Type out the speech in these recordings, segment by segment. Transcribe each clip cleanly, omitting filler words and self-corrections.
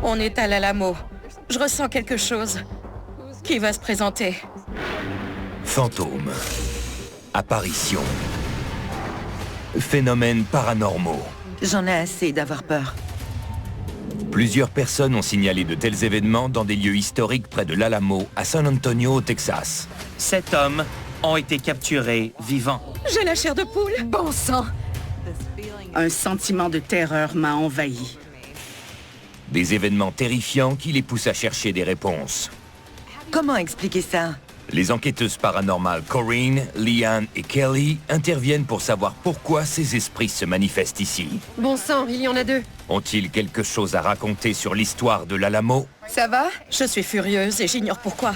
On est à l'Alamo. Je ressens quelque chose. Qui va se présenter? Fantômes. Apparitions. Phénomènes paranormaux. J'en ai assez d'avoir peur. Plusieurs personnes ont signalé de tels événements dans des lieux historiques près de l'Alamo, à San Antonio, au Texas. 7 hommes ont été capturés vivants. J'ai la chair de poule. Bon sang. Un sentiment de terreur m'a envahi. Des événements terrifiants qui les poussent à chercher des réponses. Comment expliquer ça? Les enquêteuses paranormales Corinne, Leanne et Kelly interviennent pour savoir pourquoi ces esprits se manifestent ici. Bon sang, il y en a 2. Ont-ils quelque chose à raconter sur l'histoire de l'Alamo? Ça va? Je suis furieuse et j'ignore pourquoi.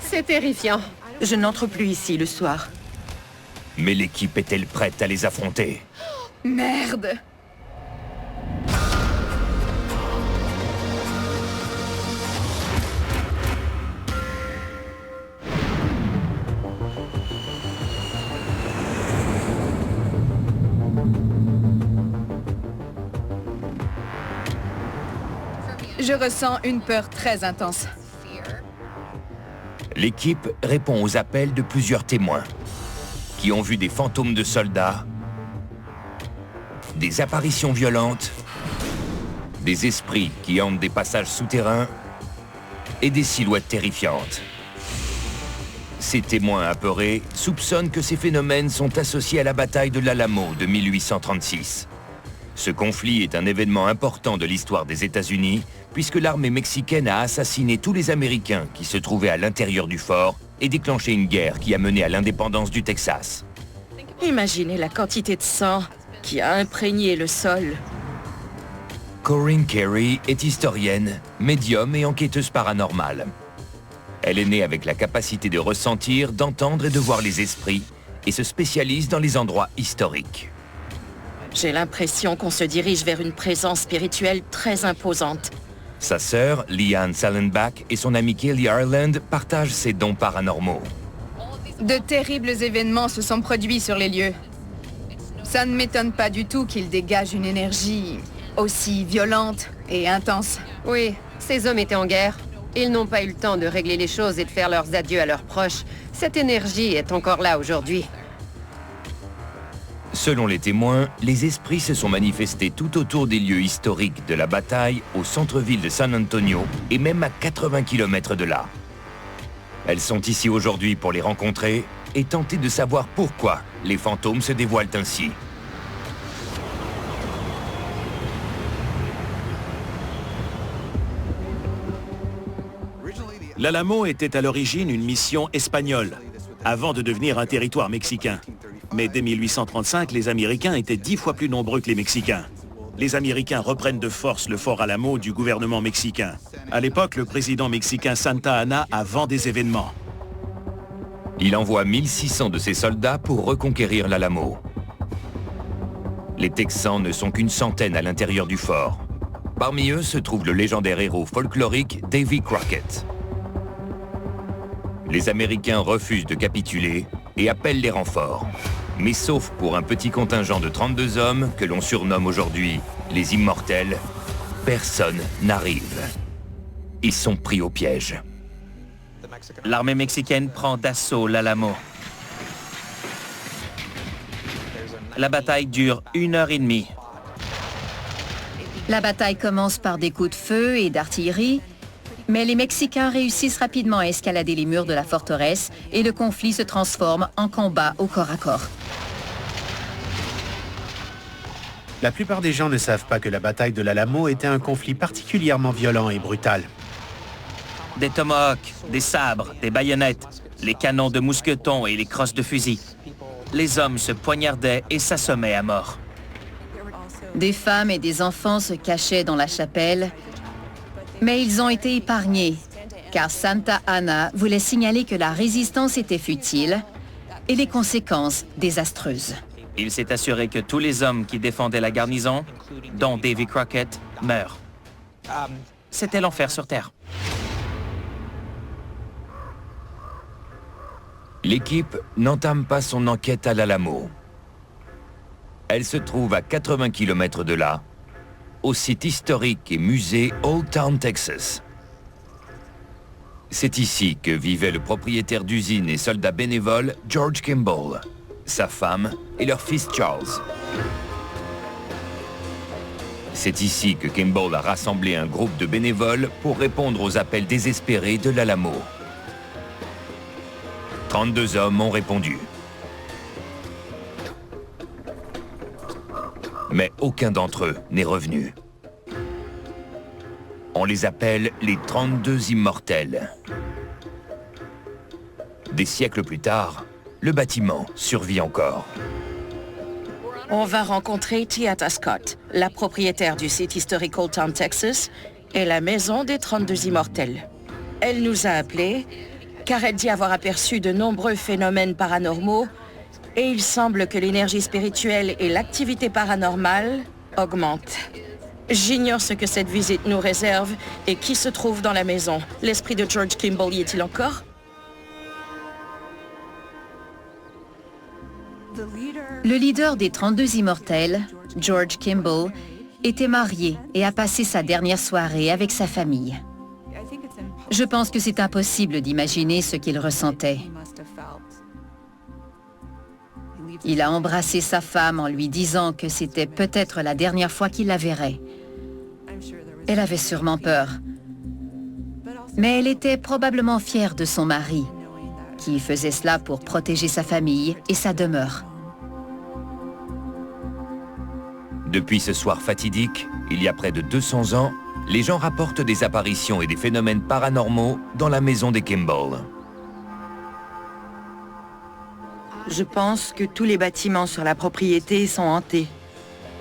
C'est terrifiant. Je n'entre plus ici le soir. Mais l'équipe est-elle prête à les affronter? Merde! Je ressens une peur très intense. L'équipe répond aux appels de plusieurs témoins qui ont vu des fantômes de soldats, des apparitions violentes, des esprits qui hantent des passages souterrains et des silhouettes terrifiantes. Ces témoins apeurés soupçonnent que ces phénomènes sont associés à la bataille de l'Alamo de 1836. Ce conflit est un événement important de l'histoire des États-Unis puisque l'armée mexicaine a assassiné tous les Américains qui se trouvaient à l'intérieur du fort et déclenché une guerre qui a mené à l'indépendance du Texas. Imaginez la quantité de sang qui a imprégné le sol. Corinne Carey est historienne, médium et enquêteuse paranormale. Elle est née avec la capacité de ressentir, d'entendre et de voir les esprits et se spécialise dans les endroits historiques. J'ai l'impression qu'on se dirige vers une présence spirituelle très imposante. Sa sœur, Leanne Sallenbach, et son amie Kelly Ireland partagent ses dons paranormaux. De terribles événements se sont produits sur les lieux. Ça ne m'étonne pas du tout qu'ils dégagent une énergie aussi violente et intense. Oui, ces hommes étaient en guerre. Ils n'ont pas eu le temps de régler les choses et de faire leurs adieux à leurs proches. Cette énergie est encore là aujourd'hui. Selon les témoins, les esprits se sont manifestés tout autour des lieux historiques de la bataille au centre-ville de San Antonio et même à 80 km de là. Elles sont ici aujourd'hui pour les rencontrer et tenter de savoir pourquoi les fantômes se dévoilent ainsi. L'Alamo était à l'origine une mission espagnole, avant de devenir un territoire mexicain. Mais dès 1835, les Américains étaient 10 fois plus nombreux que les Mexicains. Les Américains reprennent de force le fort Alamo du gouvernement mexicain. À l'époque, le président mexicain Santa Anna a vent des événements. Il envoie 1600 de ses soldats pour reconquérir l'Alamo. Les Texans ne sont qu'une centaine à l'intérieur du fort. Parmi eux se trouve le légendaire héros folklorique Davy Crockett. Les Américains refusent de capituler et appellent les renforts. Mais sauf pour un petit contingent de 32 hommes que l'on surnomme aujourd'hui les Immortels, personne n'arrive. Ils sont pris au piège. L'armée mexicaine prend d'assaut l'Alamo. La bataille dure 1h30. La bataille commence par des coups de feu et d'artillerie, mais les Mexicains réussissent rapidement à escalader les murs de la forteresse et le conflit se transforme en combat au corps à corps. La plupart des gens ne savent pas que la bataille de l'Alamo était un conflit particulièrement violent et brutal. Des tomahawks, des sabres, des baïonnettes, les canons de mousqueton et les crosses de fusil. Les hommes se poignardaient et s'assommaient à mort. Des femmes et des enfants se cachaient dans la chapelle, mais ils ont été épargnés, car Santa Anna voulait signaler que la résistance était futile et les conséquences désastreuses. Il s'est assuré que tous les hommes qui défendaient la garnison, dont Davy Crockett, meurent. C'était l'enfer sur Terre. L'équipe n'entame pas son enquête à l'Alamo. Elle se trouve à 80 km de là, au site historique et musée Old Town, Texas. C'est ici que vivait le propriétaire d'usine et soldat bénévole George Kimball, sa femme et leur fils Charles. C'est ici que Kimball a rassemblé un groupe de bénévoles pour répondre aux appels désespérés de l'Alamo. 32 hommes ont répondu. Mais aucun d'entre eux n'est revenu. On les appelle les 32 immortels. Des siècles plus tard, le bâtiment survit encore. On va rencontrer Tiata Scott, la propriétaire du site historique Old Town, Texas, et la maison des 32 immortels. Elle nous a appelés car elle dit avoir aperçu de nombreux phénomènes paranormaux et il semble que l'énergie spirituelle et l'activité paranormale augmentent. J'ignore ce que cette visite nous réserve et qui se trouve dans la maison. L'esprit de George Kimball y est-il encore? Le leader des 32 immortels, George Kimball, était marié et a passé sa dernière soirée avec sa famille. Je pense que c'est impossible d'imaginer ce qu'il ressentait. Il a embrassé sa femme en lui disant que c'était peut-être la dernière fois qu'il la verrait. Elle avait sûrement peur. Mais elle était probablement fière de son mari, qui faisait cela pour protéger sa famille et sa demeure. Depuis ce soir fatidique, il y a près de 200 ans, les gens rapportent des apparitions et des phénomènes paranormaux dans la maison des Kimball. Je pense que tous les bâtiments sur la propriété sont hantés.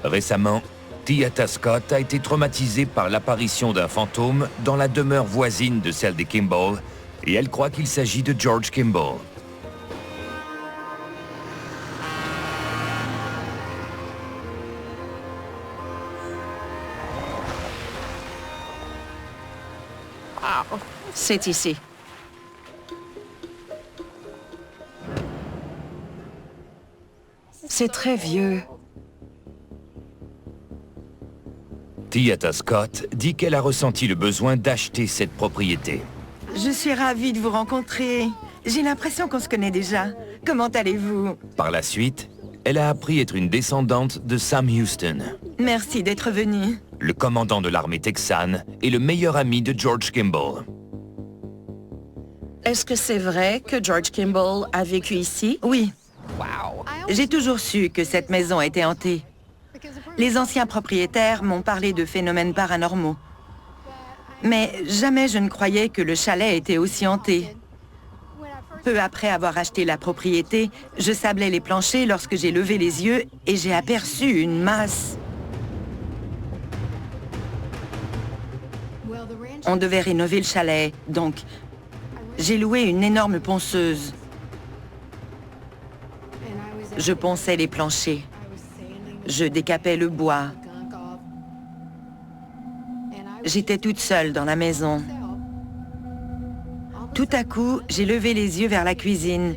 Récemment, Tiata Scott a été traumatisée par l'apparition d'un fantôme dans la demeure voisine de celle des Kimball, et elle croit qu'il s'agit de George Kimball. C'est ici. C'est très vieux. Tiata Scott dit qu'elle a ressenti le besoin d'acheter cette propriété. Je suis ravie de vous rencontrer. J'ai l'impression qu'on se connaît déjà. Comment allez-vous? Par la suite, elle a appris être une descendante de Sam Houston, Merci d'être venu. le commandant de l'armée texane et le meilleur ami de George Kimball. Est-ce que c'est vrai que George Kimball a vécu ici? Oui. J'ai toujours su que cette maison était hantée. Les anciens propriétaires m'ont parlé de phénomènes paranormaux. Mais jamais je ne croyais que le chalet était aussi hanté. Peu après avoir acheté la propriété, je sablais les planchers lorsque j'ai levé les yeux et j'ai aperçu une masse. On devait rénover le chalet, donc j'ai loué une énorme ponceuse. Je ponçais les planchers. Je décapais le bois. J'étais toute seule dans la maison. Tout à coup, j'ai levé les yeux vers la cuisine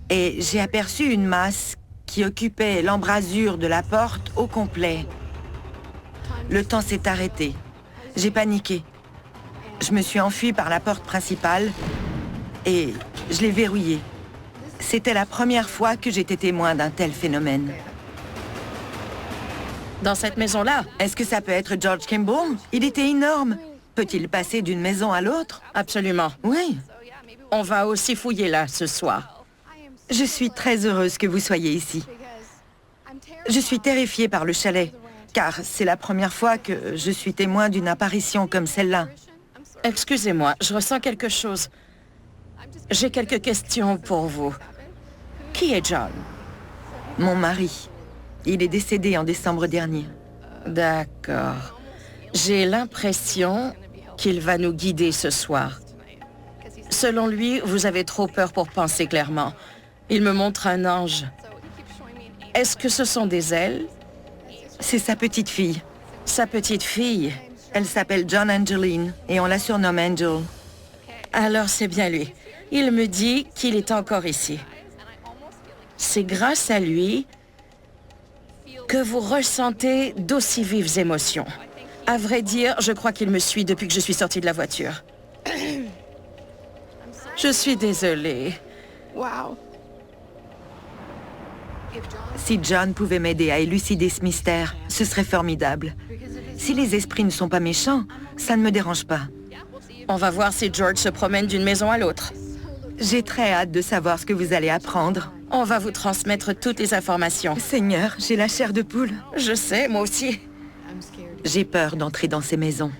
et j'ai aperçu une masse qui occupait l'embrasure de la porte au complet. Le temps s'est arrêté. J'ai paniqué. Je me suis enfuie par la porte principale et je l'ai verrouillée. C'était la première fois que j'étais témoin d'un tel phénomène. Dans cette maison-là? Est-ce que ça peut être George Kimball? Il était énorme. Peut-il passer d'une maison à l'autre? Absolument. Oui. On va aussi fouiller là ce soir. Je suis très heureuse que vous soyez ici. Je suis terrifiée par le chalet, car c'est la première fois que je suis témoin d'une apparition comme celle-là. Excusez-moi, je ressens quelque chose. J'ai quelques questions pour vous. Qui est John? Mon mari. Il est décédé en décembre dernier. D'accord. J'ai l'impression qu'il va nous guider ce soir. Selon lui, vous avez trop peur pour penser clairement. Il me montre un ange. Est-ce que ce sont des ailes? C'est sa petite fille. Sa petite fille? Elle s'appelle John Angeline et on la surnomme Angel. Alors c'est bien lui. Il me dit qu'il est encore ici. C'est grâce à lui que vous ressentez d'aussi vives émotions. À vrai dire, je crois qu'il me suit depuis que je suis sortie de la voiture. Je suis désolée. Wow. Si John pouvait m'aider à élucider ce mystère, ce serait formidable. Si les esprits ne sont pas méchants, ça ne me dérange pas. On va voir si George se promène d'une maison à l'autre. J'ai très hâte de savoir ce que vous allez apprendre. On va vous transmettre toutes les informations. Seigneur, j'ai la chair de poule. Je sais, moi aussi. J'ai peur d'entrer dans ces maisons.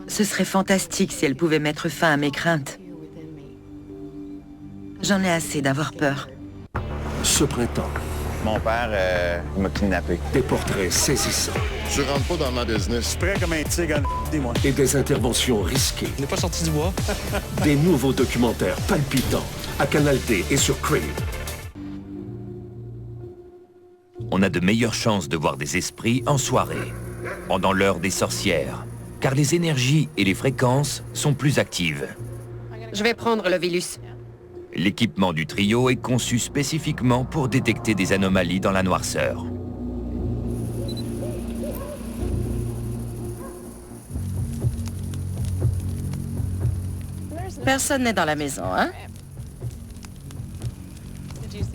Ce serait fantastique si elle pouvait mettre fin à mes craintes. J'en ai assez d'avoir peur. Ce printemps, mon père m'a kidnappé. des portraits saisissants Je rentre pas dans ma business. Prêt comme un tigre, dis-moi. et des interventions risquées. On n'est pas sorti du bois. Des nouveaux documentaires palpitants à Canal D et sur Crave. On a de meilleures chances de voir des esprits en soirée, pendant l'heure des sorcières, car les énergies et les fréquences sont plus actives. Je vais prendre le Vilus. L'équipement du trio est conçu spécifiquement pour détecter des anomalies dans la noirceur. Personne n'est dans la maison, hein?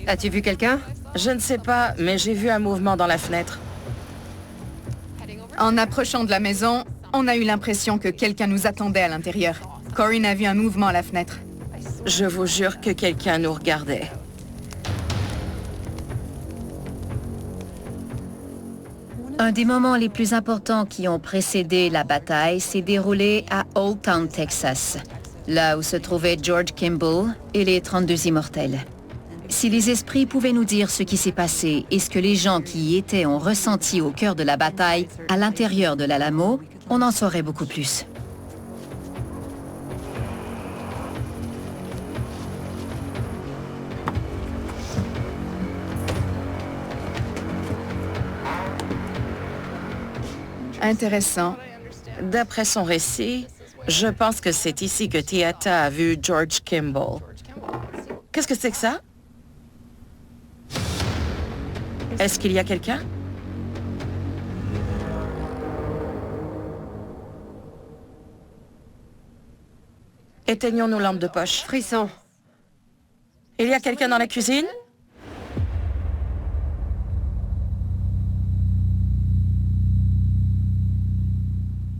As-tu vu quelqu'un? Je ne sais pas, mais j'ai vu un mouvement dans la fenêtre. En approchant de la maison, on a eu l'impression que quelqu'un nous attendait à l'intérieur. Corinne a vu un mouvement à la fenêtre. Je vous jure que quelqu'un nous regardait. Un des moments les plus importants qui ont précédé la bataille s'est déroulé à Old Town, Texas, là où se trouvaient George Kimball et les 32 Immortels. Si les esprits pouvaient nous dire ce qui s'est passé et ce que les gens qui y étaient ont ressenti au cœur de la bataille, à l'intérieur de l'Alamo, on en saurait beaucoup plus. Intéressant. D'après son récit, je pense que c'est ici que Tiata a vu George Kimball. Qu'est-ce que c'est que ça? Est-ce qu'il y a quelqu'un? Éteignons nos lampes de poche. Frisson. Il y a quelqu'un dans la cuisine?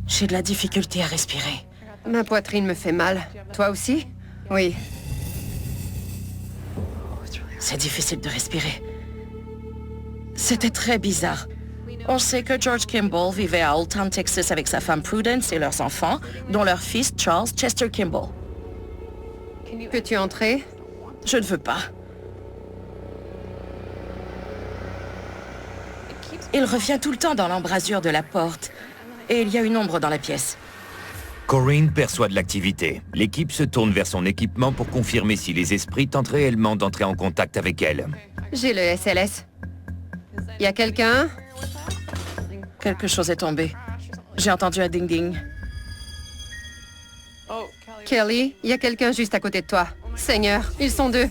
J'ai de la difficulté à respirer. Ma poitrine me fait mal. Toi aussi? Oui. C'est difficile de respirer. C'était très bizarre. On sait que George Kimball vivait à Old Town, Texas avec sa femme Prudence et leurs enfants, dont leur fils Charles Chester Kimball. Peux-tu entrer? Je ne veux pas. Il revient tout le temps dans l'embrasure de la porte. Et il y a une ombre dans la pièce. Corinne perçoit de l'activité. L'équipe se tourne vers son équipement pour confirmer si les esprits tentent réellement d'entrer en contact avec elle. J'ai le SLS. Y a quelqu'un? Quelque chose est tombé. J'ai entendu un ding-ding. Kelly, y a quelqu'un juste à côté de toi. Seigneur, ils sont deux.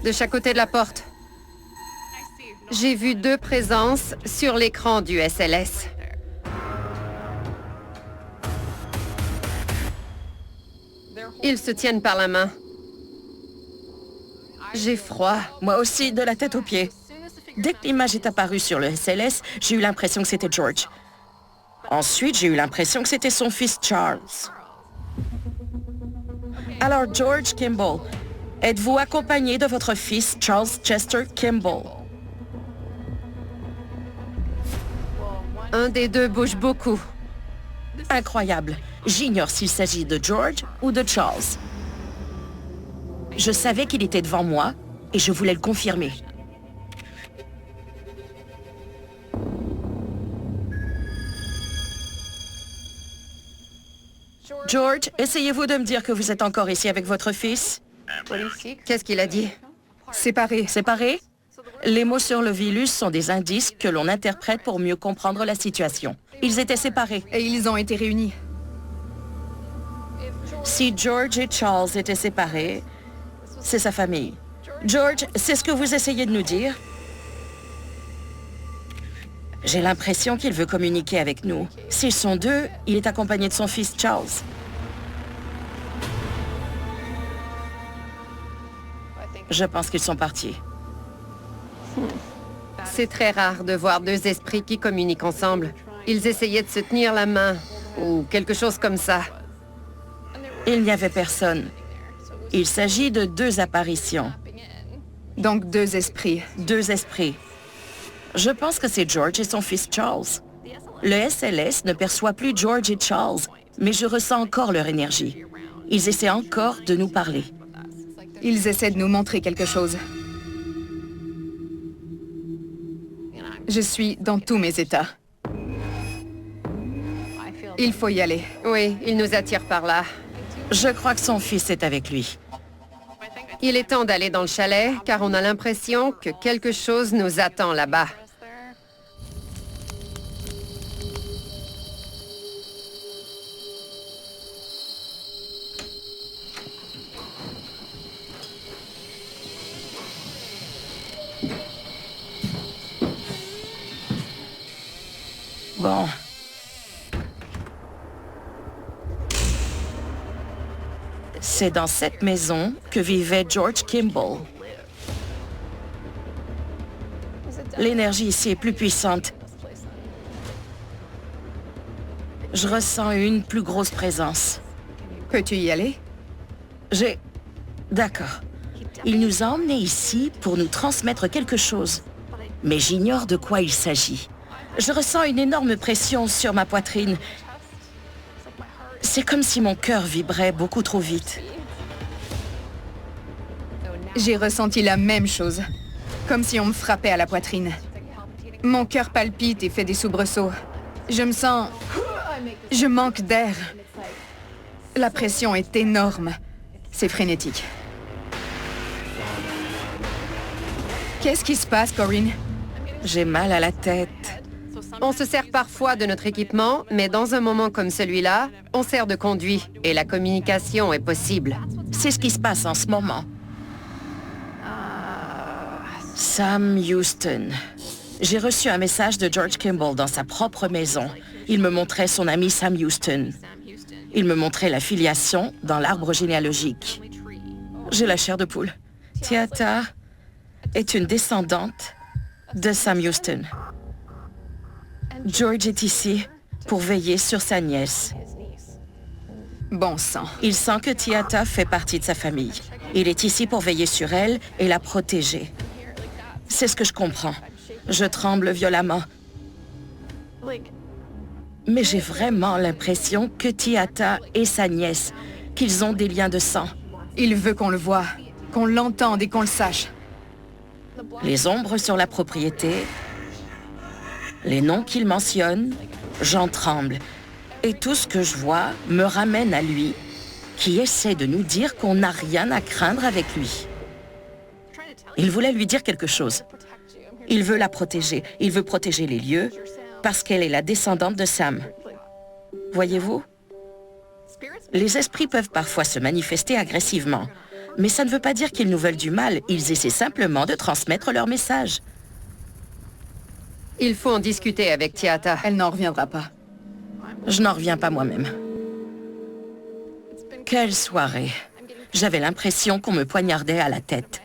De chaque côté de la porte. J'ai vu 2 présences sur l'écran du SLS. Ils se tiennent par la main. J'ai froid. Moi aussi, de la tête aux pieds. Dès que l'image est apparue sur le SLS, j'ai eu l'impression que c'était George. Ensuite, j'ai eu l'impression que c'était son fils Charles. Alors, George Kimball, êtes-vous accompagné de votre fils Charles Chester Kimball? Un des deux bouge beaucoup. Incroyable. J'ignore s'il s'agit de George ou de Charles. Je savais qu'il était devant moi et je voulais le confirmer. George, essayez-vous de me dire que vous êtes encore ici avec votre fils? Qu'est-ce qu'il a dit? Séparés. Séparés? Les mots sur le Vilus sont des indices que l'on interprète pour mieux comprendre la situation. Ils étaient séparés. Et ils ont été réunis. Si George et Charles étaient séparés, c'est sa famille. George, c'est ce que vous essayez de nous dire? J'ai l'impression qu'il veut communiquer avec nous. S'ils sont deux, il est accompagné de son fils Charles. Je pense qu'ils sont partis. C'est très rare de voir deux esprits qui communiquent ensemble. Ils essayaient de se tenir la main, ou quelque chose comme ça. Il n'y avait personne. Il s'agit de deux apparitions. Donc deux esprits. Deux esprits. Je pense que c'est George et son fils Charles. Le SLS ne perçoit plus George et Charles, mais je ressens encore leur énergie. Ils essaient encore de nous parler. Ils essaient de nous montrer quelque chose. Je suis dans tous mes états. Il faut y aller. Oui, il nous attire par là. Je crois que son fils est avec lui. Il est temps d'aller dans le chalet, car on a l'impression que quelque chose nous attend là-bas. Bon. C'est dans cette maison que vivait George Kimball. L'énergie ici est plus puissante. Je ressens une plus grosse présence. Peux-tu y aller? D'accord. Il nous a emmenés ici pour nous transmettre quelque chose. Mais j'ignore de quoi il s'agit. Je ressens une énorme pression sur ma poitrine. C'est comme si mon cœur vibrait beaucoup trop vite. J'ai ressenti la même chose. Comme si on me frappait à la poitrine. Mon cœur palpite et fait des soubresauts. Je me sens... Je manque d'air. La pression est énorme. C'est frénétique. Qu'est-ce qui se passe, Corinne? J'ai mal à la tête. On se sert parfois de notre équipement, mais dans un moment comme celui-là, on sert de conduit et la communication est possible. C'est ce qui se passe en ce moment. Sam Houston. J'ai reçu un message de George Kimball dans sa propre maison. Il me montrait son ami Sam Houston. Il me montrait la filiation dans l'arbre généalogique. J'ai la chair de poule. Tiata est une descendante de Sam Houston. George est ici pour veiller sur sa nièce. Bon sang. Il sent que Tiata fait partie de sa famille. Il est ici pour veiller sur elle et la protéger. C'est ce que je comprends. Je tremble violemment. Mais j'ai vraiment l'impression que Tiata et sa nièce, qu'ils ont des liens de sang. Il veut qu'on le voie, qu'on l'entende et qu'on le sache. Les ombres sur la propriété, les noms qu'il mentionne, j'en tremble. Et tout ce que je vois me ramène à lui, qui essaie de nous dire qu'on n'a rien à craindre avec lui. Il voulait lui dire quelque chose. Il veut la protéger. Il veut protéger les lieux parce qu'elle est la descendante de Sam. Voyez-vous? Les esprits peuvent parfois se manifester agressivement, mais ça ne veut pas dire qu'ils nous veulent du mal. Ils essaient simplement de transmettre leur message. Il faut en discuter avec Tiata. Elle n'en reviendra pas. Je n'en reviens pas moi-même. Quelle soirée. J'avais l'impression qu'on me poignardait à la tête.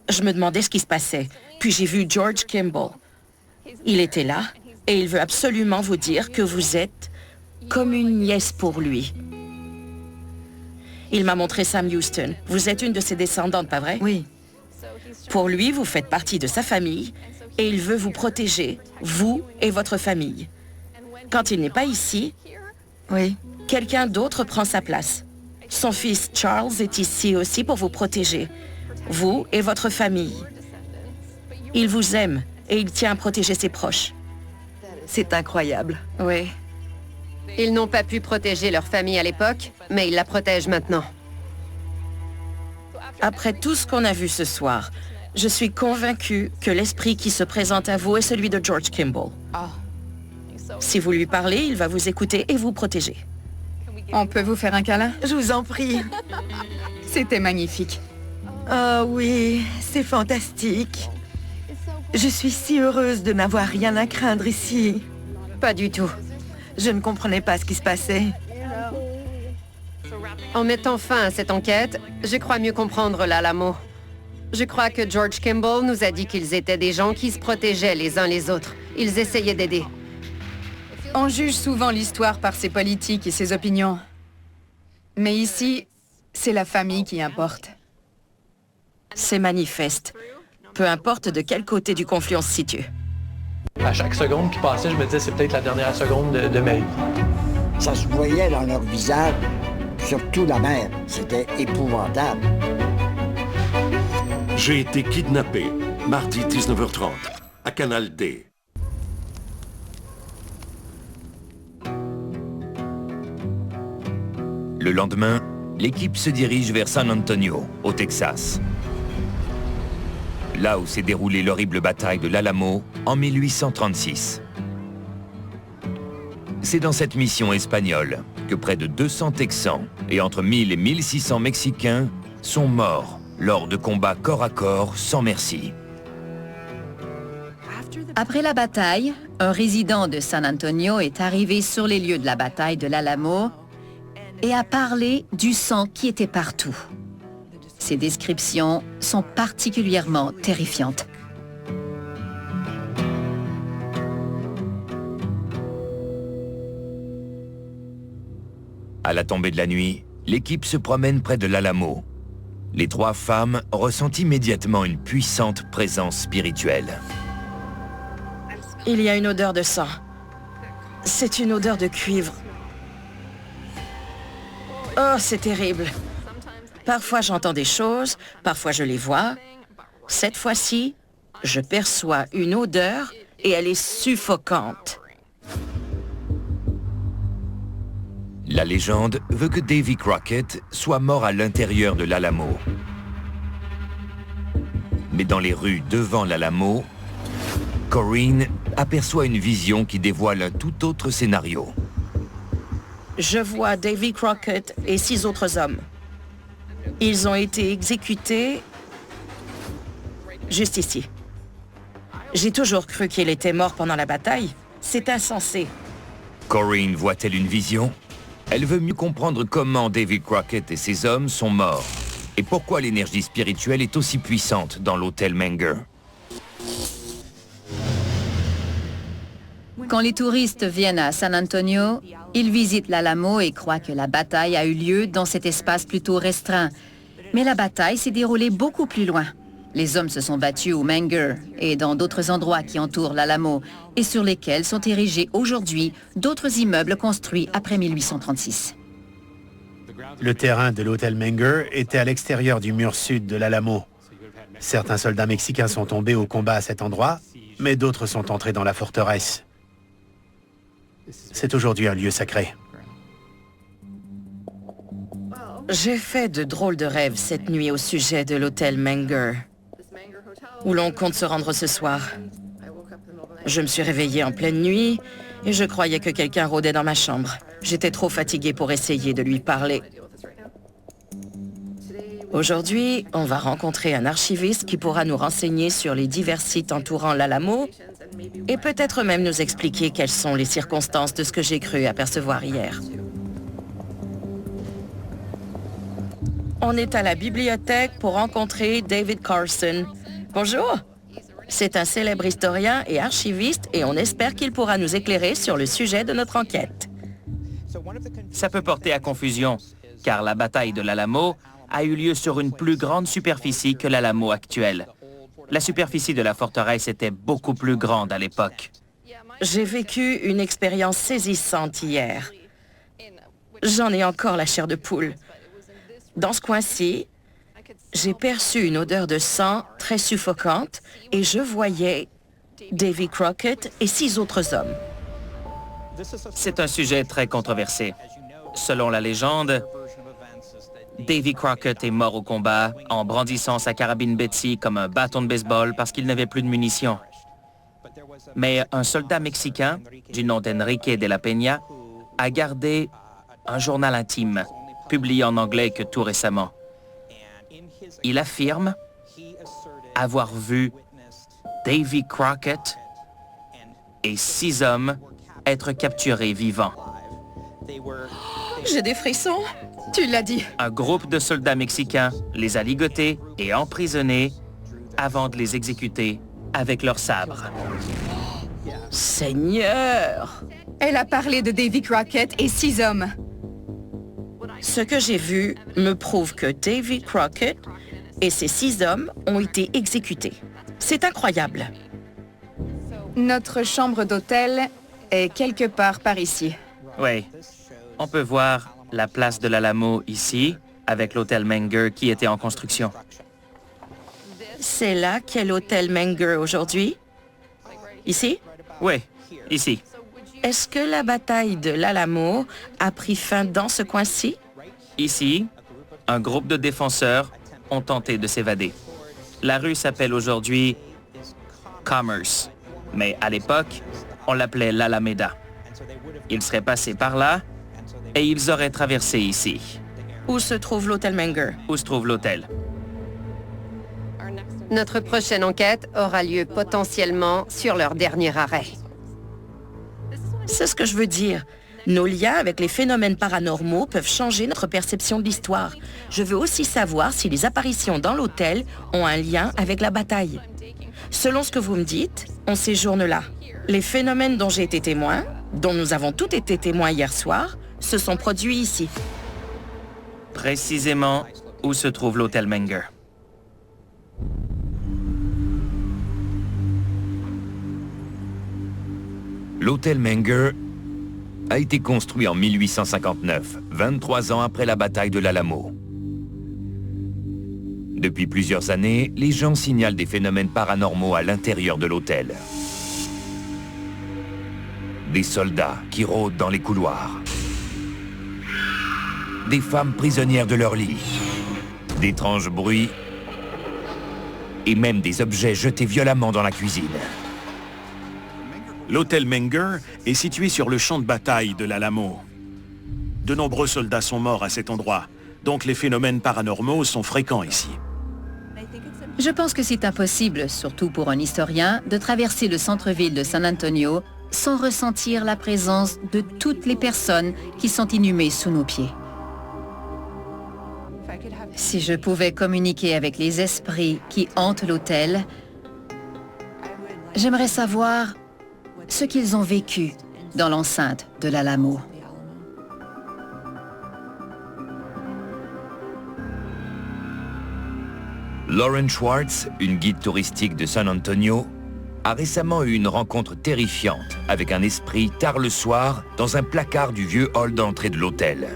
Je me demandais ce qui se passait. Puis j'ai vu George Kimball. Il était là et il veut absolument vous dire que vous êtes comme une nièce pour lui. Il m'a montré Sam Houston. Vous êtes une de ses descendantes, pas vrai? Oui. Pour lui, vous faites partie de sa famille et il veut vous protéger, vous et votre famille. Quand il n'est pas ici, oui, quelqu'un d'autre prend sa place. Son fils Charles est ici aussi pour vous protéger, vous et votre famille. Il vous aime et il tient à protéger ses proches. C'est incroyable. Oui. Ils n'ont pas pu protéger leur famille à l'époque, mais ils la protègent maintenant. Après tout ce qu'on a vu ce soir, je suis convaincue que l'esprit qui se présente à vous est celui de George Kimball. Si vous lui parlez, il va vous écouter et vous protéger. On peut vous faire un câlin? Je vous en prie. C'était magnifique. Ah oui, c'est fantastique. Je suis si heureuse de n'avoir rien à craindre ici. Pas du tout. Je ne comprenais pas ce qui se passait. En mettant fin à cette enquête, je crois mieux comprendre l'Alamo. Je crois que George Kimball nous a dit qu'ils étaient des gens qui se protégeaient les uns les autres. Ils essayaient d'aider. On juge souvent l'histoire par ses politiques et ses opinions. Mais ici, c'est la famille qui importe. C'est manifeste. Peu importe de quel côté du conflit on se situe. À chaque seconde qui passait, je me disais c'est peut-être la dernière seconde de ma vie. Ça se voyait dans leur visage, surtout la mère. C'était épouvantable. J'ai été kidnappé, mardi 19h30, à Canal D. Le lendemain, l'équipe se dirige vers San Antonio, au Texas. Là où s'est déroulée l'horrible bataille de l'Alamo en 1836. C'est dans cette mission espagnole que près de 200 Texans et entre 1000 et 1600 Mexicains sont morts lors de combats corps à corps sans merci. Après la bataille, un résident de San Antonio est arrivé sur les lieux de la bataille de l'Alamo et a parlé du sang qui était partout. Ces descriptions sont particulièrement terrifiantes. À la tombée de la nuit, l'équipe se promène près de l'Alamo. Les trois femmes ressentent immédiatement une puissante présence spirituelle. Il y a une odeur de sang. C'est une odeur de cuivre. Oh, c'est terrible. Parfois j'entends des choses, parfois je les vois. Cette fois-ci, je perçois une odeur et elle est suffocante. La légende veut que Davy Crockett soit mort à l'intérieur de l'Alamo. Mais dans les rues devant l'Alamo, Corinne aperçoit une vision qui dévoile un tout autre scénario. Je vois Davy Crockett et 6 autres hommes. Ils ont été exécutés juste ici. J'ai toujours cru qu'il était mort pendant la bataille. C'est insensé. Corinne voit-elle une vision? Elle veut mieux comprendre comment Davy Crockett et ses hommes sont morts et pourquoi l'énergie spirituelle est aussi puissante dans l'hôtel Menger. Quand les touristes viennent à San Antonio, ils visitent l'Alamo et croient que la bataille a eu lieu dans cet espace plutôt restreint. Mais la bataille s'est déroulée beaucoup plus loin. Les hommes se sont battus au Menger et dans d'autres endroits qui entourent l'Alamo et sur lesquels sont érigés aujourd'hui d'autres immeubles construits après 1836. Le terrain de l'hôtel Menger était à l'extérieur du mur sud de l'Alamo. Certains soldats mexicains sont tombés au combat à cet endroit, mais d'autres sont entrés dans la forteresse. C'est aujourd'hui un lieu sacré. J'ai fait de drôles de rêves cette nuit au sujet de l'hôtel Menger, où l'on compte se rendre ce soir. Je me suis réveillée en pleine nuit et je croyais que quelqu'un rôdait dans ma chambre. J'étais trop fatiguée pour essayer de lui parler. Aujourd'hui, on va rencontrer un archiviste qui pourra nous renseigner sur les divers sites entourant l'Alamo et peut-être même nous expliquer quelles sont les circonstances de ce que j'ai cru apercevoir hier. On est à la bibliothèque pour rencontrer David Carson. Bonjour! C'est un célèbre historien et archiviste et on espère qu'il pourra nous éclairer sur le sujet de notre enquête. Ça peut porter à confusion, car la bataille de l'Alamo a eu lieu sur une plus grande superficie que l'Alamo actuelle. La superficie de la forteresse était beaucoup plus grande à l'époque. J'ai vécu une expérience saisissante hier. J'en ai encore la chair de poule. Dans ce coin-ci, j'ai perçu une odeur de sang très suffocante et je voyais Davy Crockett et 6 autres hommes. C'est un sujet très controversé. Selon la légende, Davy Crockett est mort au combat en brandissant sa carabine Betsy comme un bâton de baseball parce qu'il n'avait plus de munitions. Mais un soldat mexicain, du nom d'Enrique de la Peña, a gardé un journal intime, publié en anglais que tout récemment. Il affirme avoir vu Davy Crockett et 6 hommes être capturés vivants. J'ai des frissons. Tu l'as dit. Un groupe de soldats mexicains les a ligotés et emprisonnés avant de les exécuter avec leurs sabres. Seigneur! Elle a parlé de Davy Crockett et 6 hommes. Ce que j'ai vu me prouve que Davy Crockett et ses 6 hommes ont été exécutés. C'est incroyable. Notre chambre d'hôtel est quelque part par ici. Oui, on peut voir la place de l'Alamo ici, avec l'hôtel Menger qui était en construction. C'est là qu'est l'hôtel Menger aujourd'hui? Ici? Oui, ici. Est-ce que la bataille de l'Alamo a pris fin dans ce coin-ci? Ici, un groupe de défenseurs ont tenté de s'évader. La rue s'appelle aujourd'hui Commerce, mais à l'époque, on l'appelait l'Alameda. Ils seraient passés par là et ils auraient traversé ici. Où se trouve l'hôtel Menger? Où se trouve l'hôtel? Notre prochaine enquête aura lieu potentiellement sur leur dernier arrêt. C'est ce que je veux dire. Nos liens avec les phénomènes paranormaux peuvent changer notre perception de l'histoire. Je veux aussi savoir si les apparitions dans l'hôtel ont un lien avec la bataille. Selon ce que vous me dites, on séjourne là. Les phénomènes dont j'ai été témoin, dont nous avons tous été témoins hier soir, se sont produits ici. Précisément où se trouve l'hôtel Menger. L'hôtel Menger a été construit en 1859, 23 ans après la bataille de l'Alamo. Depuis plusieurs années, les gens signalent des phénomènes paranormaux à l'intérieur de l'hôtel. Des soldats qui rôdent dans les couloirs. Des femmes prisonnières de leur lit. D'étranges bruits. Et même des objets jetés violemment dans la cuisine. L'hôtel Menger est situé sur le champ de bataille de l'Alamo. De nombreux soldats sont morts à cet endroit, donc les phénomènes paranormaux sont fréquents ici. Je pense que c'est impossible, surtout pour un historien, de traverser le centre-ville de San Antonio sans ressentir la présence de toutes les personnes qui sont inhumées sous nos pieds. Si je pouvais communiquer avec les esprits qui hantent l'hôtel, j'aimerais savoir ce qu'ils ont vécu dans l'enceinte de l'Alamo. Lauren Schwartz, une guide touristique de San Antonio, a récemment eu une rencontre terrifiante avec un esprit tard le soir dans un placard du vieux hall d'entrée de l'hôtel.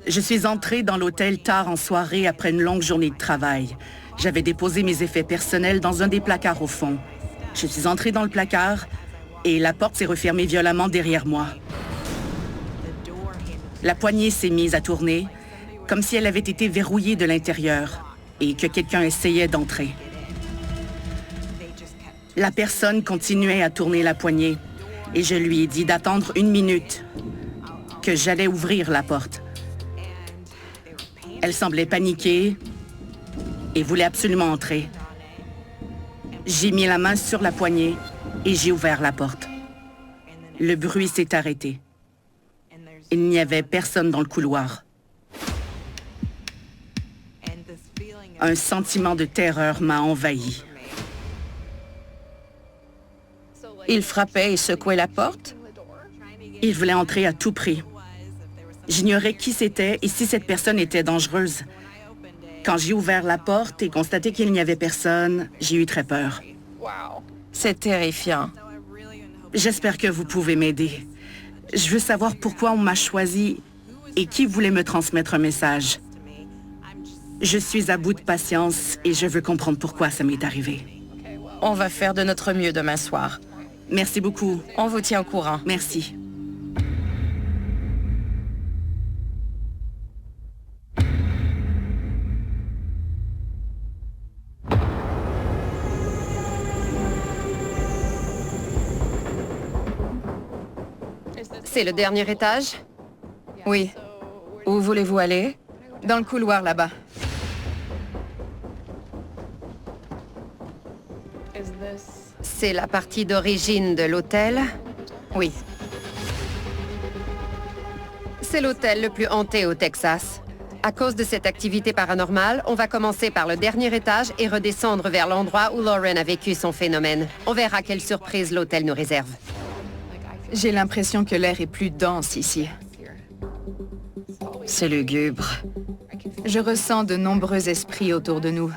Je suis entrée dans l'hôtel tard en soirée après une longue journée de travail. J'avais déposé mes effets personnels dans un des placards au fond. Je suis entrée dans le placard et la porte s'est refermée violemment derrière moi. La poignée s'est mise à tourner, comme si elle avait été verrouillée de l'intérieur et que quelqu'un essayait d'entrer. La personne continuait à tourner la poignée et je lui ai dit d'attendre 1 minute, que j'allais ouvrir la porte. Elle semblait paniquée et voulait absolument entrer. J'ai mis la main sur la poignée et j'ai ouvert la porte. Le bruit s'est arrêté. Il n'y avait personne dans le couloir. Un sentiment de terreur m'a envahi. Il frappait et secouait la porte? Il voulait entrer à tout prix. J'ignorais qui c'était et si cette personne était dangereuse. Quand j'ai ouvert la porte et constaté qu'il n'y avait personne, j'ai eu très peur. C'est terrifiant. J'espère que vous pouvez m'aider. Je veux savoir pourquoi on m'a choisi et qui voulait me transmettre un message. Je suis à bout de patience et je veux comprendre pourquoi ça m'est arrivé. On va faire de notre mieux demain soir. Merci beaucoup. On vous tient au courant. Merci. C'est le dernier étage? Oui. Où voulez-vous aller? Dans le couloir là-bas. C'est la partie d'origine de l'hôtel? Oui. C'est l'hôtel le plus hanté au Texas. À cause de cette activité paranormale, on va commencer par le dernier étage et redescendre vers l'endroit où Lauren a vécu son phénomène. On verra quelle surprise l'hôtel nous réserve. J'ai l'impression que l'air est plus dense ici. C'est lugubre. Je ressens de nombreux esprits autour de nous.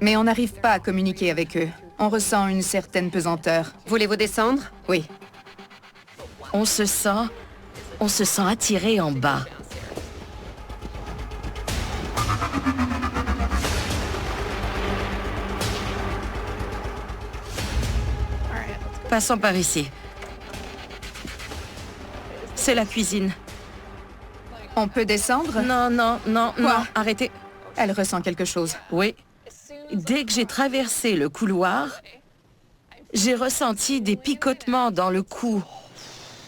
Mais on n'arrive pas à communiquer avec eux. On ressent une certaine pesanteur. Voulez-vous descendre? Oui. On se sent attiré en bas. Passons par ici. C'est la cuisine. On peut descendre? Non, non, non, Quoi? non, arrêtez. Elle ressent quelque chose. Oui. Dès que j'ai traversé le couloir, j'ai ressenti des picotements dans le cou.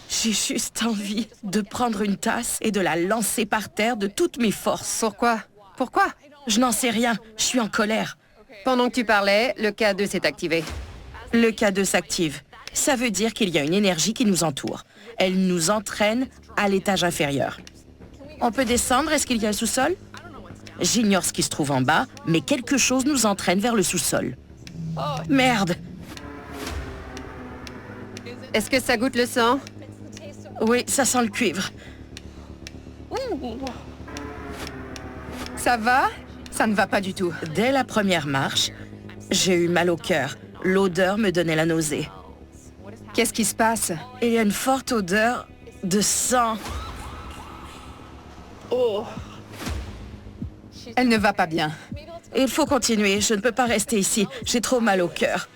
J'ai juste envie de prendre une tasse et de la lancer par terre de toutes mes forces. Pourquoi? Pourquoi? Je n'en sais rien. Je suis en colère. Pendant que tu parlais, le K2 s'est activé. Le K2 s'active. Ça veut dire qu'il y a une énergie qui nous entoure. Elle nous entraîne à l'étage inférieur. On peut descendre? Est-ce qu'il y a un sous-sol? J'ignore ce qui se trouve en bas, mais quelque chose nous entraîne vers le sous-sol. Merde! Est-ce que ça goûte le sang? Oui, ça sent le cuivre. Ça va? Ça ne va pas du tout. Dès la première marche, j'ai eu mal au cœur. L'odeur me donnait la nausée. Qu'est-ce qui se passe? Il y a une forte odeur de sang. Elle ne va pas bien. Il faut continuer. Je ne peux pas rester ici. J'ai trop mal au cœur.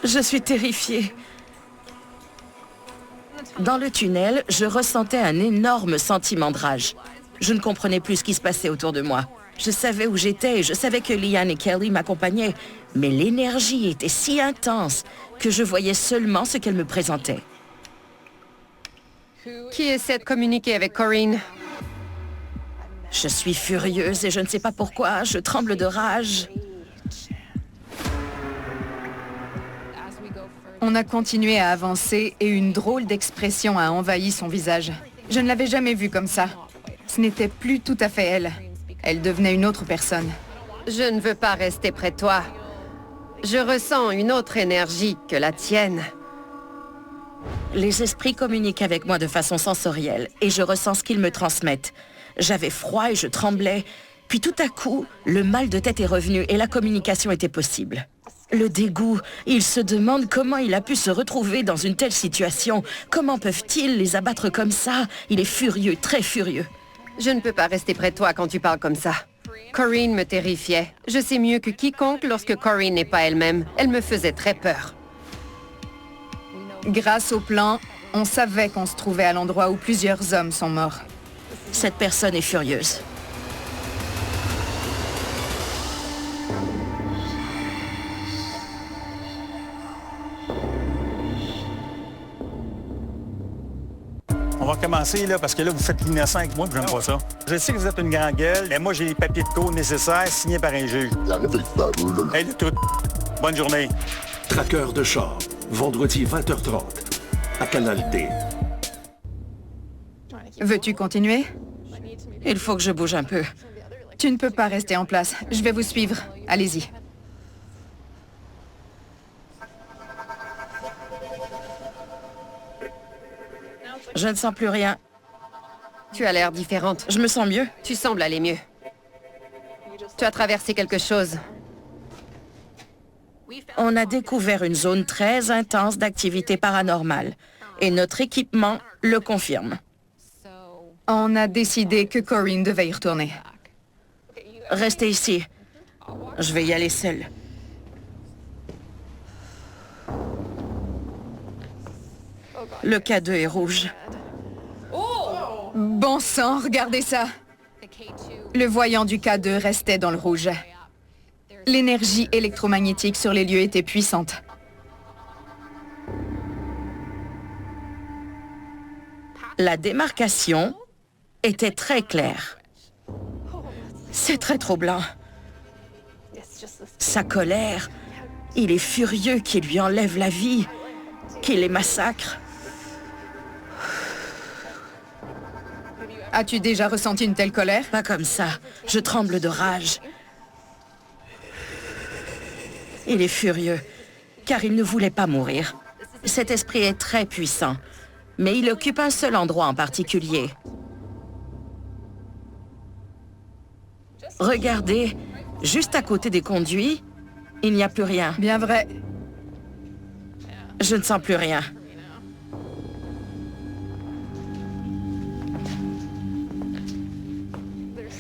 Je suis terrifiée. Dans le tunnel, je ressentais un énorme sentiment de rage. Je ne comprenais plus ce qui se passait autour de moi. Je savais où j'étais et je savais que Liane et Kelly m'accompagnaient. Mais l'énergie était si intense que je voyais seulement ce qu'elle me présentait. Qui essaie de communiquer avec Corinne? Je suis furieuse et je ne sais pas pourquoi. Je tremble de rage. On a continué à avancer et une drôle d'expression a envahi son visage. Je ne l'avais jamais vue comme ça. Ce n'était plus tout à fait elle. Elle devenait une autre personne. Je ne veux pas rester près de toi. Je ressens une autre énergie que la tienne. Les esprits communiquent avec moi de façon sensorielle et je ressens ce qu'ils me transmettent. J'avais froid et je tremblais. Puis tout à coup, le mal de tête est revenu et la communication était possible. Le dégoût, il se demande comment il a pu se retrouver dans une telle situation. Comment peuvent-ils les abattre comme ça? Il est furieux, très furieux. Je ne peux pas rester près de toi quand tu parles comme ça. Corinne me terrifiait. Je sais mieux que quiconque lorsque Corinne n'est pas elle-même. Elle me faisait très peur. Grâce au plan, on savait qu'on se trouvait à l'endroit où plusieurs hommes sont morts. Cette personne est furieuse. On va recommencer, là, parce que là, vous faites l'innocent avec moi, puis j'aime pas ça. Je sais que vous êtes une grande gueule, mais moi, j'ai les papiers de cours nécessaires signés par un juge. Hey, le tout. Bonne journée. Traqueur de char, vendredi 20h30, à Canal D. Veux-tu continuer? Il faut que je bouge un peu. Tu ne peux pas rester en place. Je vais vous suivre. Allez-y. Je ne sens plus rien. Tu as l'air différente. Je me sens mieux. Tu sembles aller mieux. Tu as traversé quelque chose. On a découvert une zone très intense d'activité paranormale. Et notre équipement le confirme. On a décidé que Corinne devait y retourner. Restez ici. Je vais y aller seule. Le K2 est rouge. Bon sang, regardez ça. Le voyant du K2 restait dans le rouge. L'énergie électromagnétique sur les lieux était puissante. La démarcation était très claire. C'est très troublant. Sa colère, il est furieux qu'il lui enlève la vie, qu'il les massacre. As-tu déjà ressenti une telle colère? Pas comme ça. Je tremble de rage. Il est furieux, car il ne voulait pas mourir. Cet esprit est très puissant, mais il occupe un seul endroit en particulier. Regardez, juste à côté des conduits, il n'y a plus rien. Bien vrai. Je ne sens plus rien.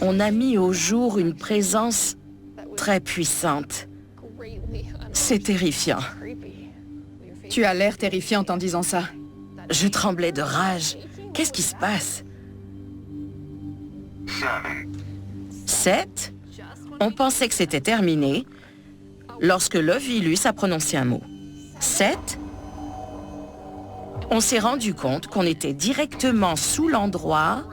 On a mis au jour une présence très puissante. C'est terrifiant. Tu as l'air terrifiante en disant ça. Je tremblais de rage. Qu'est-ce qui se passe? 7. On pensait que c'était terminé lorsque l'Ovilus a prononcé un mot. 7. On s'est rendu compte qu'on était directement sous l'endroit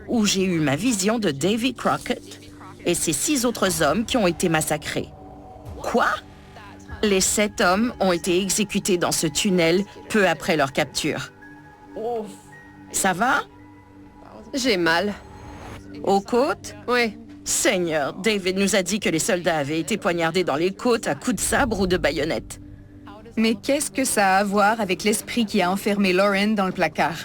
où j'ai eu ma vision de Davy Crockett et ces 6 autres hommes qui ont été massacrés. Quoi? Les 7 hommes ont été exécutés dans ce tunnel peu après leur capture. Ça va? J'ai mal. Aux côtes? Oui. Seigneur, David nous a dit que les soldats avaient été poignardés dans les côtes à coups de sabre ou de baïonnette. Mais qu'est-ce que ça a à voir avec l'esprit qui a enfermé Lauren dans le placard?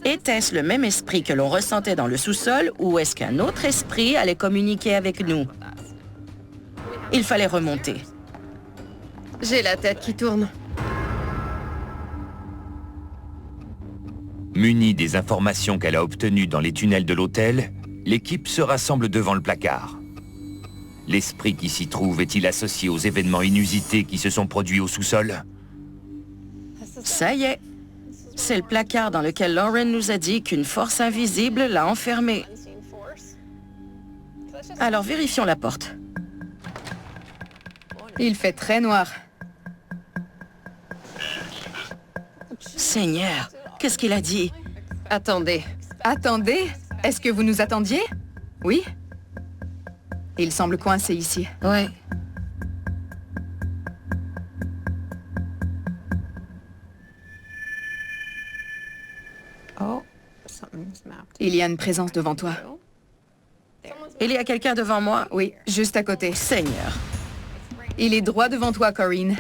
Était-ce le même esprit que l'on ressentait dans le sous-sol ou est-ce qu'un autre esprit allait communiquer avec nous? Il fallait remonter. J'ai la tête qui tourne. Munie des informations qu'elle a obtenues dans les tunnels de l'hôtel, l'équipe se rassemble devant le placard. L'esprit qui s'y trouve est-il associé aux événements inusités qui se sont produits au sous-sol? Ça y est. C'est le placard dans lequel Lauren nous a dit qu'une force invisible l'a enfermé. Alors vérifions la porte. Il fait très noir. Seigneur, qu'est-ce qu'il a dit? Attendez. Attendez? Est-ce que vous nous attendiez? Oui? Il semble coincé ici. Ouais. Il y a une présence devant toi. Il y a quelqu'un devant moi? Oui, juste à côté. Seigneur. Il est droit devant toi, Corinne.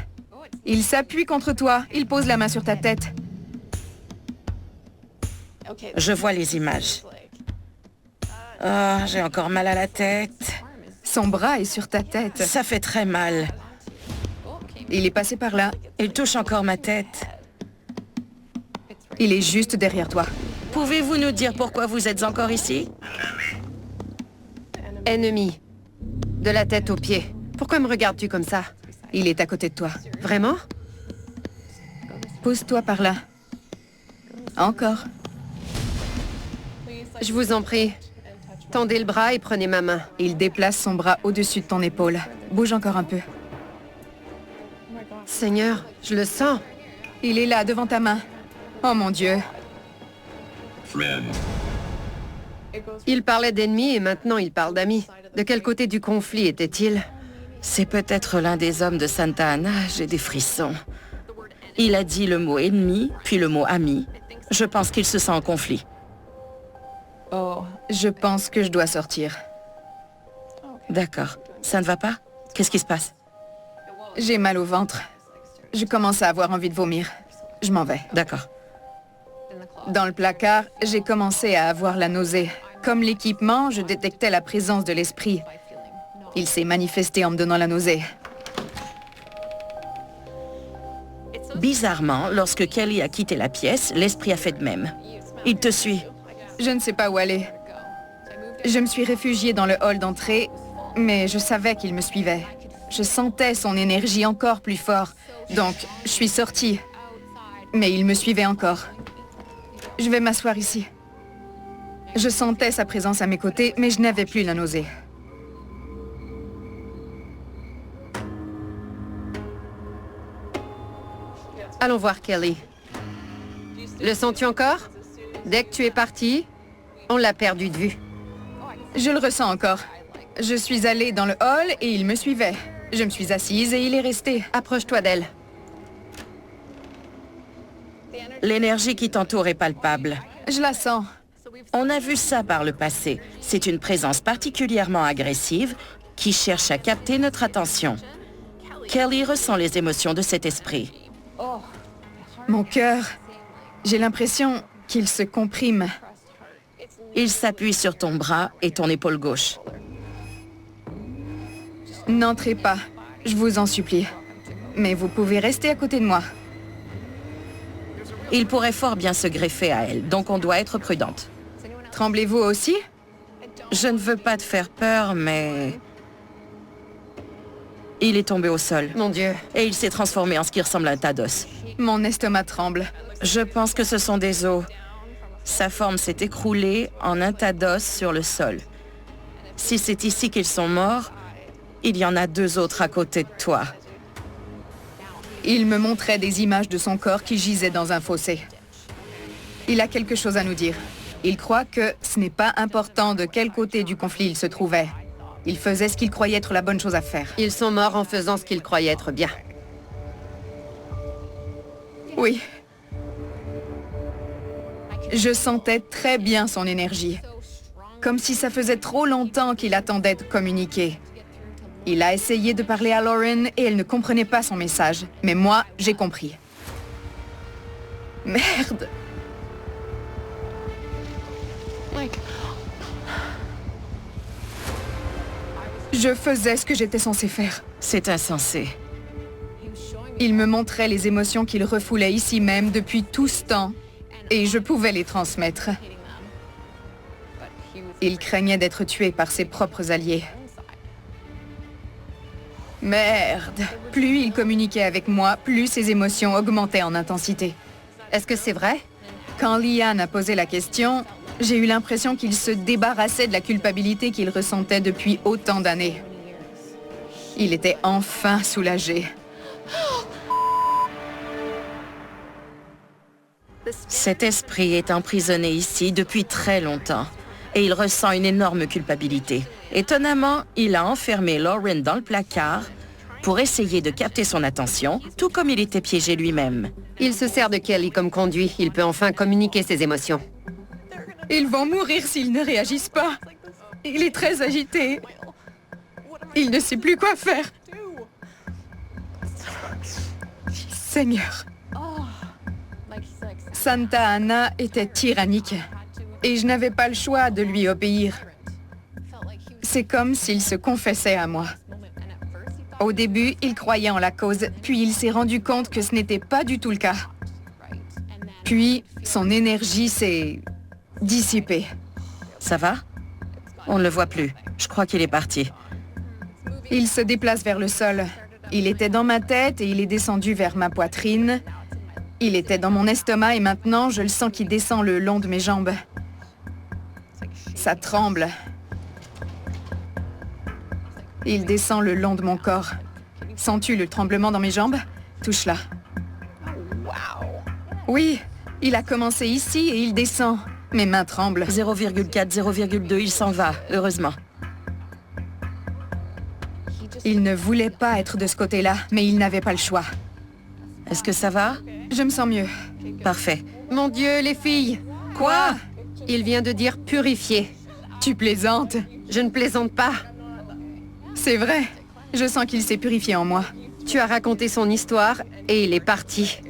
Il s'appuie contre toi. Il pose la main sur ta tête. Je vois les images. Oh, j'ai encore mal à la tête. Son bras est sur ta tête. Ça fait très mal. Il est passé par là. Il touche encore ma tête. Il est juste derrière toi. Pouvez-vous nous dire pourquoi vous êtes encore ici? Ennemi. De la tête aux pieds. Pourquoi me regardes-tu comme ça? Il est à côté de toi. Vraiment? Pose-toi par là. Encore. Je vous en prie. Tendez le bras et prenez ma main. Il déplace son bras au-dessus de ton épaule. Bouge encore un peu. Seigneur, je le sens. Il est là, devant ta main. Oh mon Dieu. Il parlait d'ennemis et maintenant il parle d'amis. De quel côté du conflit était-il? C'est peut-être l'un des hommes de Santa Ana. J'ai des frissons. Il a dit le mot ennemi, puis le mot ami. Je pense qu'il se sent en conflit. Oh, je pense que je dois sortir. D'accord. Ça ne va pas? Qu'est-ce qui se passe? J'ai mal au ventre. Je commence à avoir envie de vomir. Je m'en vais. D'accord. Dans le placard, j'ai commencé à avoir la nausée. Comme l'équipement, je détectais la présence de l'esprit. Il s'est manifesté en me donnant la nausée. Bizarrement, lorsque Kelly a quitté la pièce, l'esprit a fait de même. Il te suit. Je ne sais pas où aller. Je me suis réfugiée dans le hall d'entrée, mais je savais qu'il me suivait. Je sentais son énergie encore plus fort, donc je suis sortie. Mais il me suivait encore. Je vais m'asseoir ici. Je sentais sa présence à mes côtés, mais je n'avais plus la nausée. Allons voir Kelly. Le sens-tu encore? Dès que tu es parti, on l'a perdu de vue. Je le ressens encore. Je suis allée dans le hall et il me suivait. Je me suis assise et il est resté. Approche-toi d'elle. L'énergie qui t'entoure est palpable. Je la sens. On a vu ça par le passé. C'est une présence particulièrement agressive qui cherche à capter notre attention. Kelly ressent les émotions de cet esprit. Mon cœur, j'ai l'impression qu'il se comprime. Il s'appuie sur ton bras et ton épaule gauche. N'entrez pas, je vous en supplie. Mais vous pouvez rester à côté de moi. Il pourrait fort bien se greffer à elle, donc on doit être prudente. Tremblez-vous aussi? Je ne veux pas te faire peur, mais... Il est tombé au sol. Mon Dieu. Et il s'est transformé en ce qui ressemble à un tas d'os. Mon estomac tremble. Je pense que ce sont des os. Sa forme s'est écroulée en un tas d'os sur le sol. Si c'est ici qu'ils sont morts, il y en a 2 autres à côté de toi. Il me montrait des images de son corps qui gisait dans un fossé. Il a quelque chose à nous dire. Il croit que ce n'est pas important de quel côté du conflit il se trouvait. Il faisait ce qu'il croyait être la bonne chose à faire. Ils sont morts en faisant ce qu'ils croyaient être bien. Oui. Je sentais très bien son énergie. Comme si ça faisait trop longtemps qu'il attendait de communiquer. Il a essayé de parler à Lauren et elle ne comprenait pas son message. Mais moi, j'ai compris. Merde! Je faisais ce que j'étais censée faire. C'est insensé. Il me montrait les émotions qu'il refoulait ici même depuis tout ce temps, et je pouvais les transmettre. Il craignait d'être tué par ses propres alliés. Merde! Plus il communiquait avec moi, plus ses émotions augmentaient en intensité. Est-ce que c'est vrai? Quand Lian a posé la question, j'ai eu l'impression qu'il se débarrassait de la culpabilité qu'il ressentait depuis autant d'années. Il était enfin soulagé. Cet esprit est emprisonné ici depuis très longtemps. Et il ressent une énorme culpabilité. Étonnamment, il a enfermé Lauren dans le placard pour essayer de capter son attention, tout comme il était piégé lui-même. Il se sert de Kelly comme conduit. Il peut enfin communiquer ses émotions. Ils vont mourir s'ils ne réagissent pas. Il est très agité. Il ne sait plus quoi faire. Seigneur. Santa Ana était tyrannique. Et je n'avais pas le choix de lui obéir. C'est comme s'il se confessait à moi. Au début, il croyait en la cause, puis il s'est rendu compte que ce n'était pas du tout le cas. Puis, son énergie s'est dissipée. Ça va? On ne le voit plus. Je crois qu'il est parti. Il se déplace vers le sol. Il était dans ma tête et il est descendu vers ma poitrine. Il était dans mon estomac et maintenant, je le sens qui descend le long de mes jambes. Ça tremble. Il descend le long de mon corps. Sens-tu le tremblement dans mes jambes? Touche-la. Oui, il a commencé ici et il descend. Mes mains tremblent. 0,4, 0,2, il s'en va, heureusement. Il ne voulait pas être de ce côté-là, mais il n'avait pas le choix. Est-ce que ça va? Je me sens mieux. Parfait. Mon Dieu, les filles! Quoi? Il vient de dire purifier. Tu plaisantes? Je ne plaisante pas. C'est vrai. Je sens qu'il s'est purifié en moi. Tu as raconté son histoire et il est parti.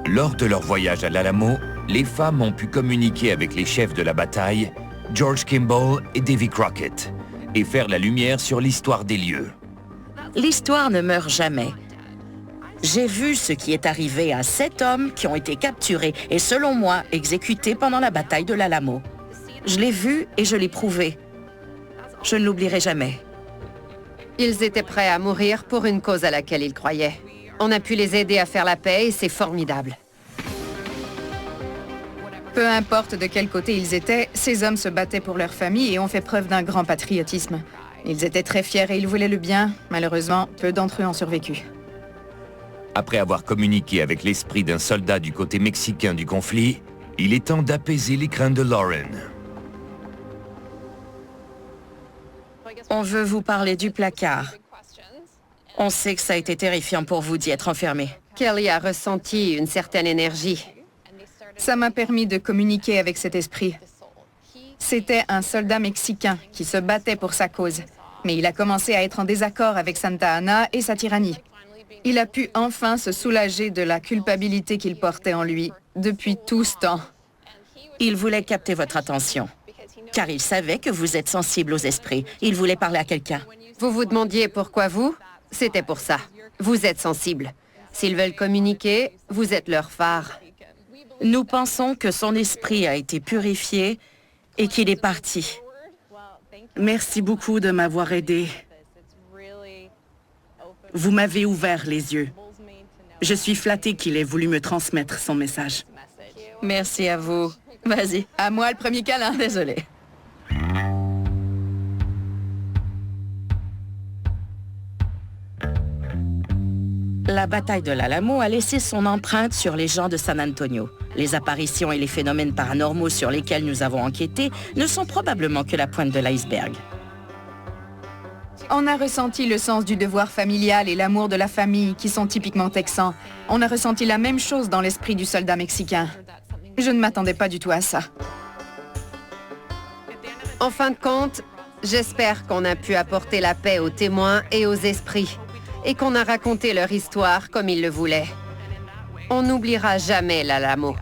Lors de leur voyage à l'Alamo, les femmes ont pu communiquer avec les chefs de la bataille, George Kimball et Davy Crockett, et faire la lumière sur l'histoire des lieux. L'histoire ne meurt jamais. J'ai vu ce qui est arrivé à 7 hommes qui ont été capturés et, selon moi, exécutés pendant la bataille de l'Alamo. Je l'ai vu et je l'ai prouvé. Je ne l'oublierai jamais. Ils étaient prêts à mourir pour une cause à laquelle ils croyaient. On a pu les aider à faire la paix et c'est formidable. Peu importe de quel côté ils étaient, ces hommes se battaient pour leur famille et ont fait preuve d'un grand patriotisme. Ils étaient très fiers et ils voulaient le bien. Malheureusement, peu d'entre eux ont survécu. Après avoir communiqué avec l'esprit d'un soldat du côté mexicain du conflit, il est temps d'apaiser les craintes de Lauren. On veut vous parler du placard. On sait que ça a été terrifiant pour vous d'y être enfermé. Kelly a ressenti une certaine énergie. Ça m'a permis de communiquer avec cet esprit. C'était un soldat mexicain qui se battait pour sa cause. Mais il a commencé à être en désaccord avec Santa Anna et sa tyrannie. Il a pu enfin se soulager de la culpabilité qu'il portait en lui depuis tout ce temps. Il voulait capter votre attention, car il savait que vous êtes sensible aux esprits. Il voulait parler à quelqu'un. Vous vous demandiez pourquoi vous? C'était pour ça. Vous êtes sensible. S'ils veulent communiquer, vous êtes leur phare. Nous pensons que son esprit a été purifié et qu'il est parti. Merci beaucoup de m'avoir aidé. Vous m'avez ouvert les yeux. Je suis flattée qu'il ait voulu me transmettre son message. Merci à vous. Vas-y, à moi le premier câlin. Désolé. La bataille de l'Alamo a laissé son empreinte sur les gens de San Antonio. Les apparitions et les phénomènes paranormaux sur lesquels nous avons enquêté ne sont probablement que la pointe de l'iceberg. On a ressenti le sens du devoir familial et l'amour de la famille qui sont typiquement texans. On a ressenti la même chose dans l'esprit du soldat mexicain. Je ne m'attendais pas du tout à ça. En fin de compte, j'espère qu'on a pu apporter la paix aux témoins et aux esprits, et qu'on a raconté leur histoire comme ils le voulaient. On n'oubliera jamais l'Alamo.